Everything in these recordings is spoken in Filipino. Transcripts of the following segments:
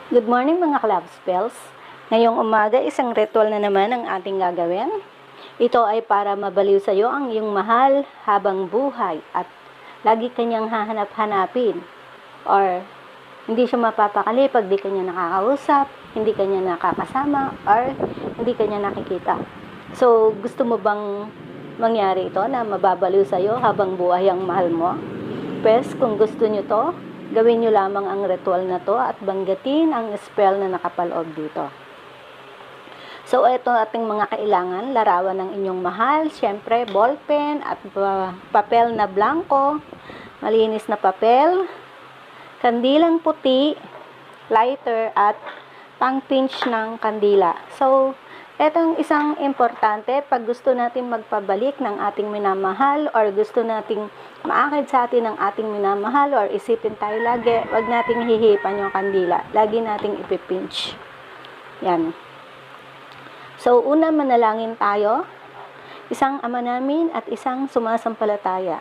Good morning mga Club Spells. Ngayong umaga, isang ritual na naman ang ating gagawin. Ito ay para mabaliw sa iyo ang iyong mahal habang buhay at lagi kanyang hahanap-hanapin. Or hindi siya mapapakali pag di kanya nakakausap, hindi kanya nakakasama, or hindi kanya nakikita. So, gusto mo bang mangyari ito na mababaliw sa iyo habang buhay ang mahal mo? Pues, kung gusto nyo to, gawin nyo lamang ang ritual na to at banggatin ang spell na nakapaloob dito. So, ito ating mga kailangan, larawan ng inyong mahal, syempre, ballpen at papel na blanco, malinis na papel, kandilang puti, lighter at pang-pinch ng kandila. So, etong isang importante, pag gusto natin magpabalik ng ating minamahal or gusto nating maakit sa atin ng ating minamahal or isipin tayo lagi, wag nating hihipan yung kandila. Lagi nating ipipinch. Yan. So, una manalangin tayo, isang Ama namin at isang sumasampalataya.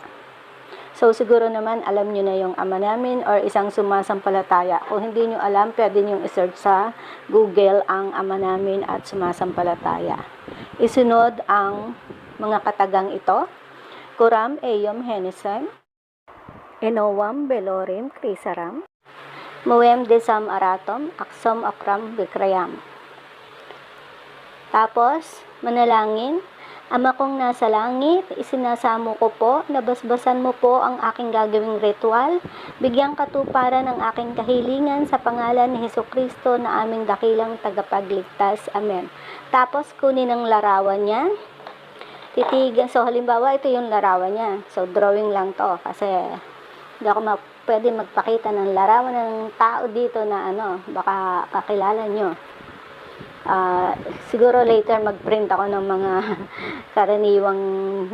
So, siguro naman alam nyo na yung Ama namin or isang sumasampalataya. Kung hindi nyo alam, pwede nyo i-search sa Google ang Ama namin at sumasampalataya. Isunod ang mga katagang ito. Coram eum henesem, enoam belorim crisaram, moem desam aratom, axom akram bikrayam. Tapos, manalangin, Ama kong nasa langit, isinasamo ko po, nabasbasan mo po ang aking gagawing ritual, bigyang katuparan ang aking kahilingan sa pangalan ni Hesukristo na aming dakilang tagapagligtas. Amen. Tapos, kunin ang larawan niya, titigan. So, halimbawa, ito yung larawan niya. So, drawing lang to kasi hindi ako pwede magpakita ng larawan ng tao dito na baka kakilala nyo. Siguro later mag-print ako ng mga karaniwang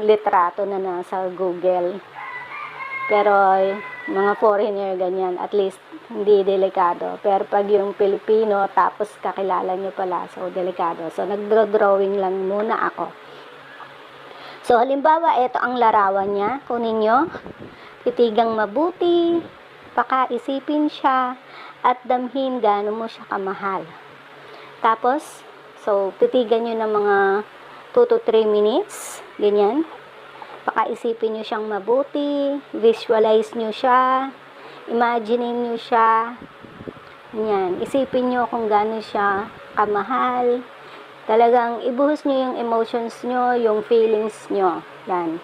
litrato na nasa Google. Pero mga foreigner ganyan, at least hindi delikado. Pero pag yung Pilipino tapos kakilala nyo pala, so delikado. So nag-drawing lang muna ako. So halimbawa, ito ang larawan niya. Kunin nyo, titigang mabuti, pakaisipin siya, at damhin gaano mo siya kamahal. Tapos, so, titigan nyo ng mga 2 to 3 minutes, ganyan. Pakaisipin nyo siyang mabuti, visualize nyo siya, imagine nyo siya, ganyan. Isipin nyo kung gaano siya kamahal. Talagang ibuhos nyo yung emotions nyo, yung feelings nyo. Yan.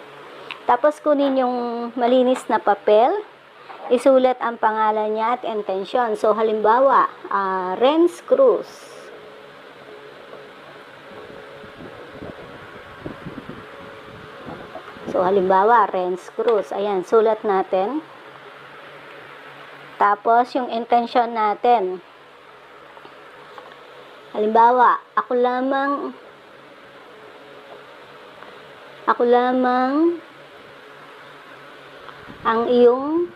Tapos, kunin yung malinis na papel, isulat ang pangalan niya at intention. So, halimbawa, Renz Cruz. So, halimbawa, Renz Cruz. Ayan, sulat natin. Tapos, yung intention natin. Halimbawa, ako lamang ang iyong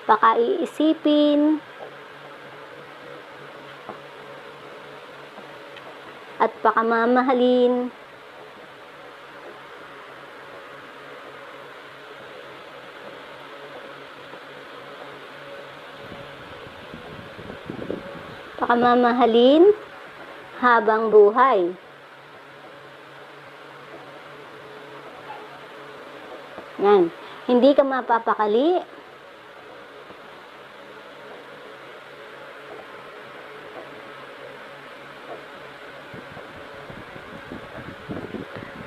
pakaiisipin at pakamamahalin habang buhay. Yan. Hindi ka mapapakali.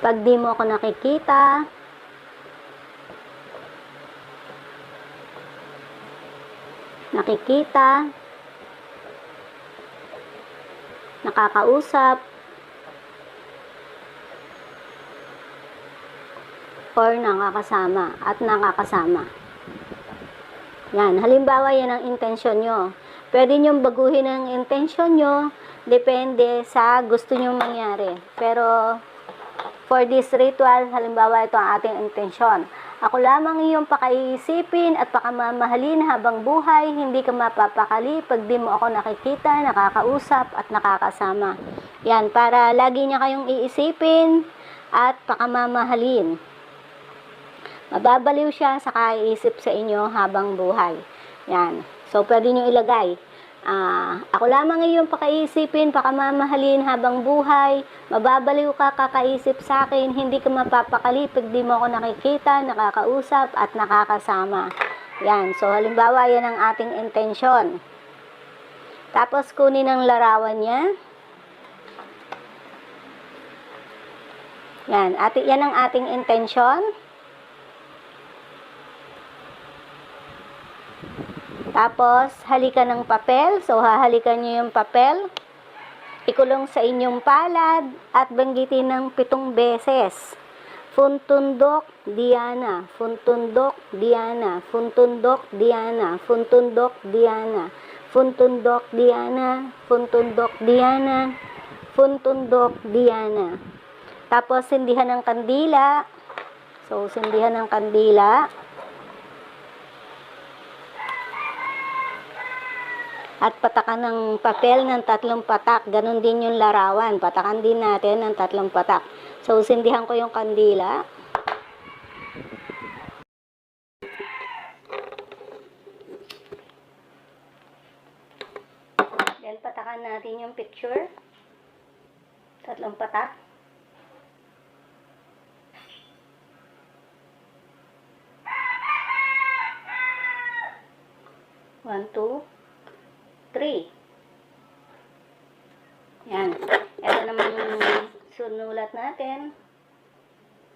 Pag di mo ako nakikita, nakakausap, or nakakasama at nakakasama. Yan, halimbawa yan ang intensyon nyo. Pwede nyo baguhin ang intensyon nyo, depende sa gusto nyo mangyari. Pero, for this ritual, halimbawa ito ang ating intensyon. Ako lamang iyong pakaisipin at pakamamahalin habang buhay, hindi ka mapapakali pag di mo ako nakikita, nakakausap at nakakasama. Yan, para lagi niya kayong iisipin at pakamamahalin. Mababaliw siya sa kaiisip sa inyo habang buhay. Yan. So, pwede nyo ilagay. Ako lamang iyong pakaisipin, pakamamahalin habang buhay, mababaliw ka kakaisip sa akin, hindi ka mapapakalipig, di mo ako nakikita, nakakausap, at nakakasama. Yan. So, halimbawa, yan ang ating intensyon. Tapos, kunin ang larawan niya. Yan. Yan ang ating intensyon. Tapos, halikan ng papel. So, hahalikan nyo yung papel. Ikulong sa inyong palad at banggitin ng 7 beses. Funtundok, Diana. Funtundok, Diana. Funtundok, Diana. Funtundok, Diana. Funtundok, Diana. Funtundok, Diana. Funtundok, Diana. Tapos, sindihan ng kandila. So, sindihan ng kandila. At patakan ng papel ng 3 patak. Ganon din yung larawan. Patakan din natin ng 3 patak. So, sindihan ko yung kandila. Then, patakan natin yung picture. 3 patak. 1, 2, 3. Yan. Ito naman yung sunulat natin.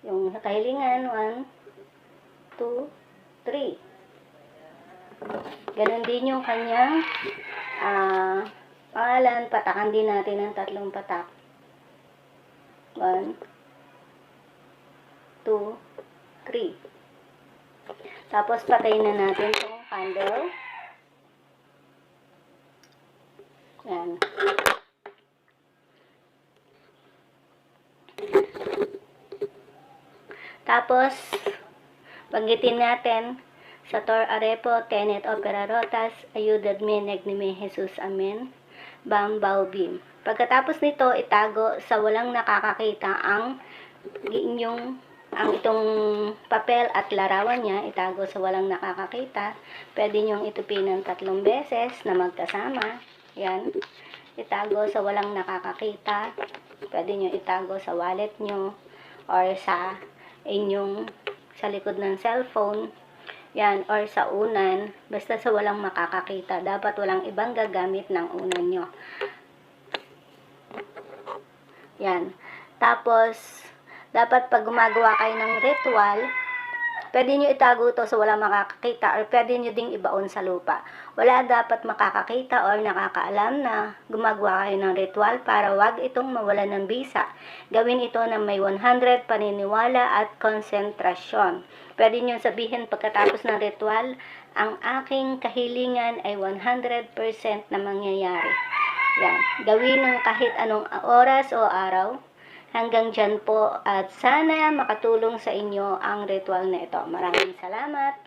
Yung kahilingan. 1, 2, 3. Ganon din yung kanyang pangalan. Patakan din natin ng 3 patak. 1, 2, 3. Tapos patayin na natin itong candle. Yan. Tapos, banggitin natin sa Tor Arepo, Tenet Opera Rotas, Ayudad me, Negnime Jesus, Amen, Bam Baubim. Pagkatapos nito, itago sa walang nakakakita ang itong papel at larawan niya, itago sa walang nakakakita. Pwede nyong itupin ng 3 beses na magkasama. Yan. Itago sa walang nakakakita. Pwede nyo itago sa wallet nyo or sa sa likod ng cellphone. Yan. Or sa unan. Basta sa walang makakakita. Dapat walang ibang gagamit ng unan nyo. Yan. Tapos, dapat pag gumagawa kayo ng ritual, pwede nyo itago ito sa walang makakakita or pwede nyo ding ibaon sa lupa. Wala dapat makakakita or nakakaalam na gumagawa kayo ng ritual para wag itong mawalan ng bisa. Gawin ito na may 100 paniniwala at konsentrasyon. Pwede nyo sabihin pagkatapos ng ritual, ang aking kahilingan ay 100% na mangyayari. Yan. Gawin ng kahit anong oras o araw. Hanggang dyan po at sana makatulong sa inyo ang ritual na ito. Maraming salamat.